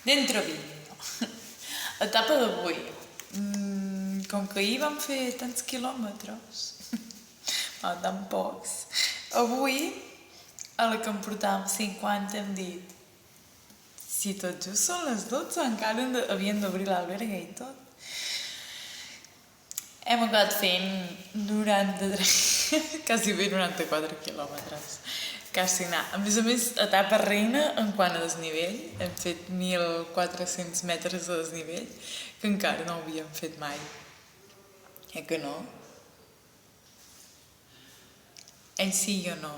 Dentro vídeo. Etapa d'avui. Com que ahir vam fer tants quilòmetres, tan pocs, avui, a la que em portàvem 50, hem dit si tot just són les 12, encara havien d'obrir l'alberga i tot. Hem acabat fent 93, quasi bé 94 quilòmetres. Quasi anar. A més, etapa reina en quant a desnivell. Hem fet 1.400 metres de desnivell, que encara no havíem fet mai. Que no? Ell sí, jo no.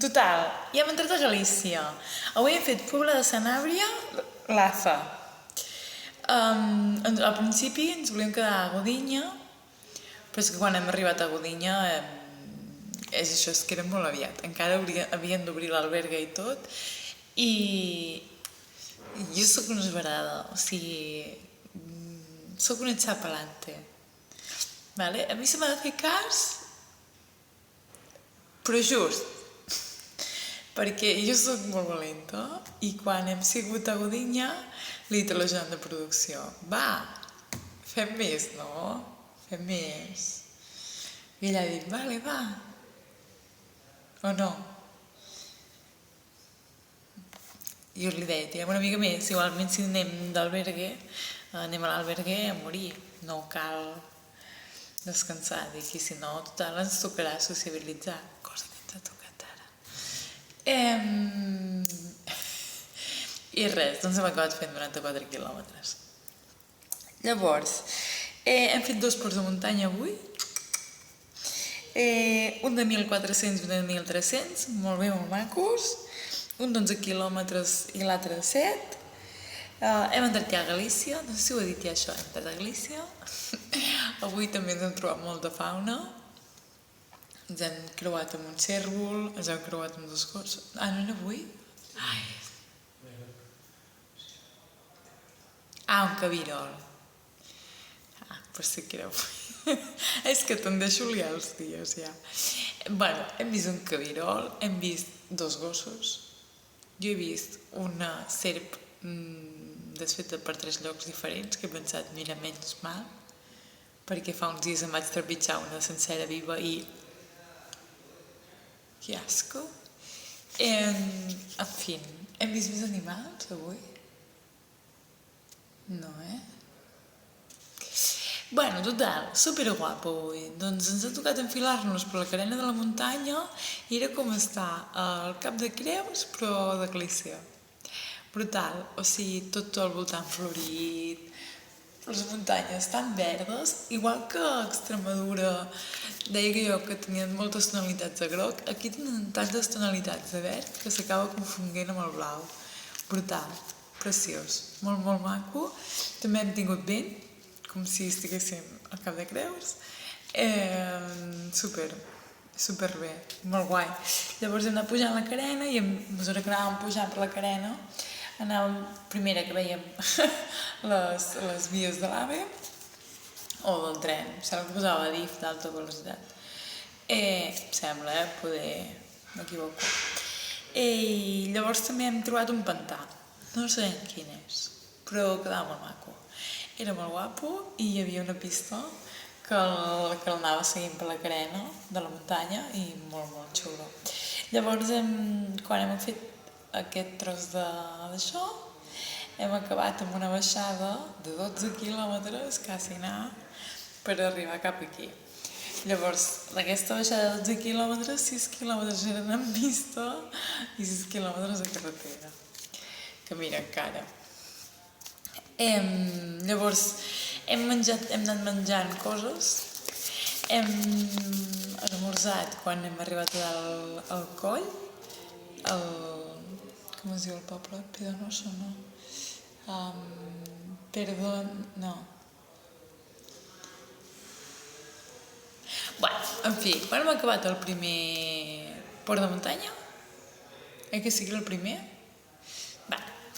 Total, ja hem entrat a Galícia. Avui hem fet Pobla de Sanàbria, l'AFA. Al principi ens volíem quedar a Godinya, però és que quan hem arribat a Godinya és això, és que era molt aviat. Encara havien d'obrir l'alberga i tot. I jo sóc una esverada, o sigui, sóc una xapalante. Vale? A mi se m'ha de fer cas, però just. Perquè jo sóc molt valenta i quan hem sigut a Godinya li he dit a la gent de producció: va, fem més, no? Fem més. I ella ha dit: vale, va. O no? Jo li deia: tirem una mica més, igualment si anem d'albergue, anem a l'albergue a morir. No cal descansar, dic, i si no, total, ens tocarà sociabilitzar, cosa que ens ha tocat ara. I res, doncs hem acabat fent 94 quilòmetres. Llavors, hem fet 2 ports de muntanya avui, un de 1.400 i un de 1.300, molt bé, molt macos, un d'11 quilòmetres i l'altre de 7. Hem entrat ja a Galícia, no sé si ho he dit ja això, hem entrat a Galícia. Avui també ens hem trobat molta fauna, ens hem creuat amb un cérvol, ens hem creuat amb 2 gossos. Ah, no era avui? Un cabirol. Però sí que era avui. És que te'n deixo liar els dies, ja. Bueno, hem vist un cabirol, hem vist 2 gossos, jo he vist una serp desfeta per 3 llocs diferents, que he pensat, mira, menys mal, perquè fa uns dies em vaig trepitjar una sencera viva i... Que asco. En fi, hem vist més animals avui? No, Bueno, total, superguapo avui. Doncs ens ha tocat enfilar-nos per la carena de la muntanya i era com estar al Cap de Creus, però de Galícia. Brutal, o sigui, tot al voltant florit, les muntanyes tan verdes, igual que a Extremadura deia que jo que tenien moltes tonalitats de groc, aquí tenen tantes tonalitats de verd que s'acaba confonent amb el blau. Brutal, preciós, molt, molt maco. També hem tingut vent, com si estiguéssim al Cap de Creus. Super bé, molt guai. Llavors hem anat pujant la carena i a mesura que anàvem pujant per la carena anàvem, primera que veiem les vies de l'AVE o del tren, sembla que posava DIF d'alta velocitat. Sembla, poder m'equivoco. I llavors també hem trobat un pantà, no sé quin és, però quedava molt maco. Era molt guapo i hi havia una pista que l'anava seguint per la carena de la muntanya i molt, molt xulo. Llavors, quan hem fet aquest tros d'això, hem acabat amb una baixada de 12 quilòmetres, quasi anar, per arribar cap aquí. Llavors, d'aquesta baixada de 12 quilòmetres, 6 quilòmetres eren en pista i 6 quilòmetres de carretera. Que mira, encara. Llavors hem anat menjant coses, hem esmorzat quan hem arribat al coll, com es diu el poble? Pedonoso, no? No. Bueno, en fi, quan hem acabat el primer port de muntanya, que sigui el primer?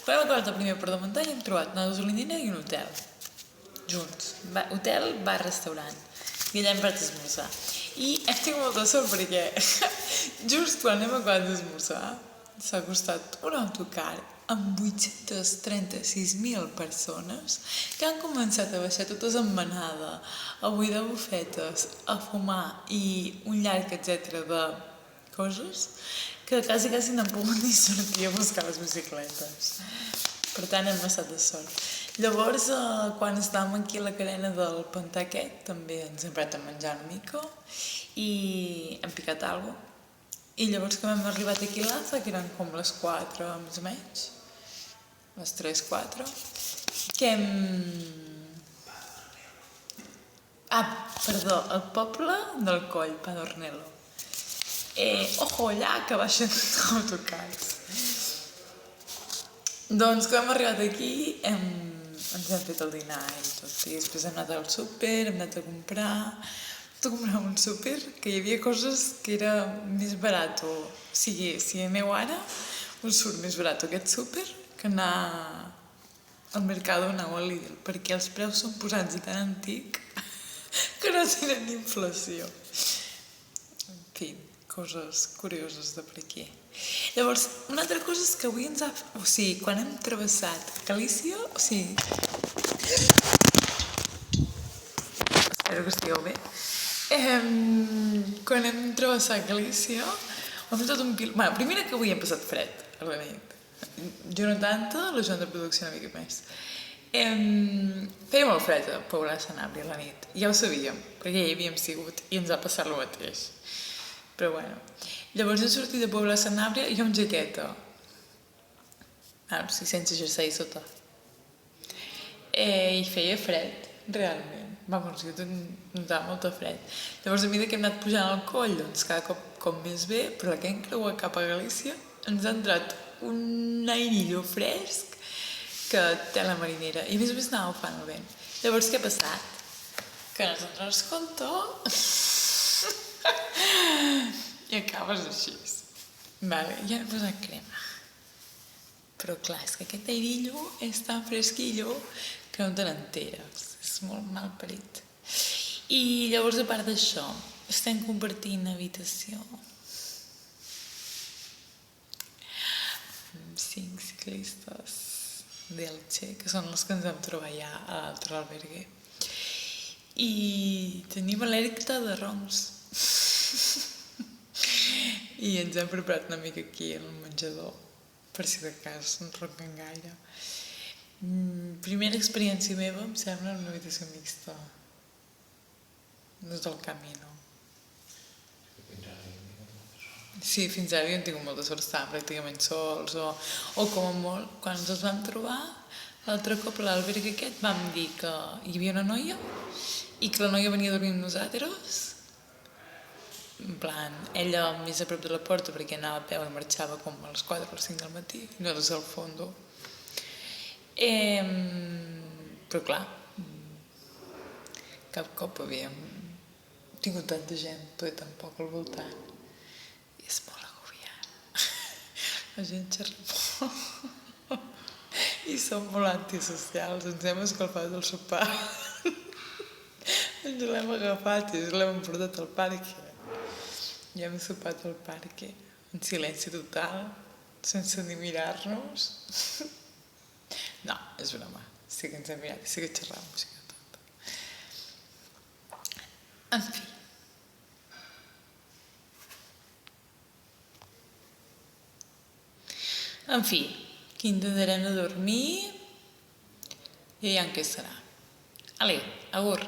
Quan hem acabat el primer port de muntanya hem trobat una gasolinera i un hotel, junts. Hotel, bar, restaurant. I allà hem parat a esmorzar. I hem tingut molta sort perquè just quan hem acabat d'esmorzar s'ha costat un autocar amb 836.000 persones que han començat a baixar totes en manada, a buidar bufetes, a fumar i un llarg etcètera de coses que quasi no han pogut ni sortir a buscar les bicicletes. Per tant, hem estat de sort. Llavors, quan estàvem aquí a la carena del pantà aquest, també ens hem parat a menjar una mica i hem picat alguna cosa. I llavors que hem arribat aquí a l'Alça, que eren com les 4, més o menys, les 3, 4, que hem... perdó, el poble del Coll, Padornelo. Ojo allà, que baixen autocars. Doncs quan hem arribat aquí, ens hem fet el dinar i tot. I després hem anat al súper, hem anat a comprar un súper que hi havia coses que era més barat. O sigui, si aneu ara, us surt més barat aquest súper que anar al Mercado o anar al Lidl, perquè els preus són posats de tan antic que no tenen ni inflació. En fi, coses curioses de per aquí. Llavors, una altra cosa és que avui ens ha... O sigui, quan hem travessat Galícia, o sigui... Espero que estigueu bé. Quan hem travessat Galícia, hem fet tot un pil... Bueno, primera que avui hem passat fred a la nit. Jo no tanta, la Joan de producció una mica més. Feia molt fred a Pobla de Sanabria a la nit. Ja ho sabíem, perquè ja hi havíem sigut i ens ha passat el mateix. Però bueno, llavors hem sortit de Pobla de Sanabria i amb jaqueta. Sí, sense jersei sota. I feia fred, realment. Vamos, jo notava molt fred. Llavors, a mesura que hem anat pujant al coll, doncs cada cop com més bé, però la que hem creuat cap a Galícia ens ha entrat un airillo fresc que té la marinera. I a més anava agafant el vent. Llavors, què ha passat? Que no te'n dones compte i acabes així. Vale, ja he posat crema. Però clar, és que aquest airillo és tan fresquillo que no te n'enteres. És molt mal parit. I llavors, a part d'això, estem compartint habitació amb 5 ciclistes d'Elche, que són els que ens vam trobar ja a l'altre albergue. I tenim alerta de roncs. I ens hem preparat una mica aquí al menjador, per si de cas no ronquen gaire. Primera experiència meva, em sembla, en una habitació mixta. Des del Camino. Sí, fins ara havíem tingut molta sort, estàvem pràcticament sols, o com a molt, quan ens els vam trobar, l'altre cop a l'albergue aquest vam dir que hi havia una noia i que la noia venia a dormir amb nosaltres. En plan, ella més a prop de la porta perquè anava a peu i marxava com a les 4 o les 5 del matí, i nosaltres al fondo. Però clar, cap cop havíem tingut tanta gent, però tampoc al voltant. I és molt agobiant. La gent xerra molt. I som molt antisocials, ens hem escalfat el sopar. Ens l'hem agafat i ens l'hem portat al parc. I hem sopat al parc, en silenci total, sense ni mirar-nos. No, és broma. Sí que ens hem mirat i sí que xerràvem música tot. En fi. En fi, que intentarem de dormir i ja en què serà. Ale, agur.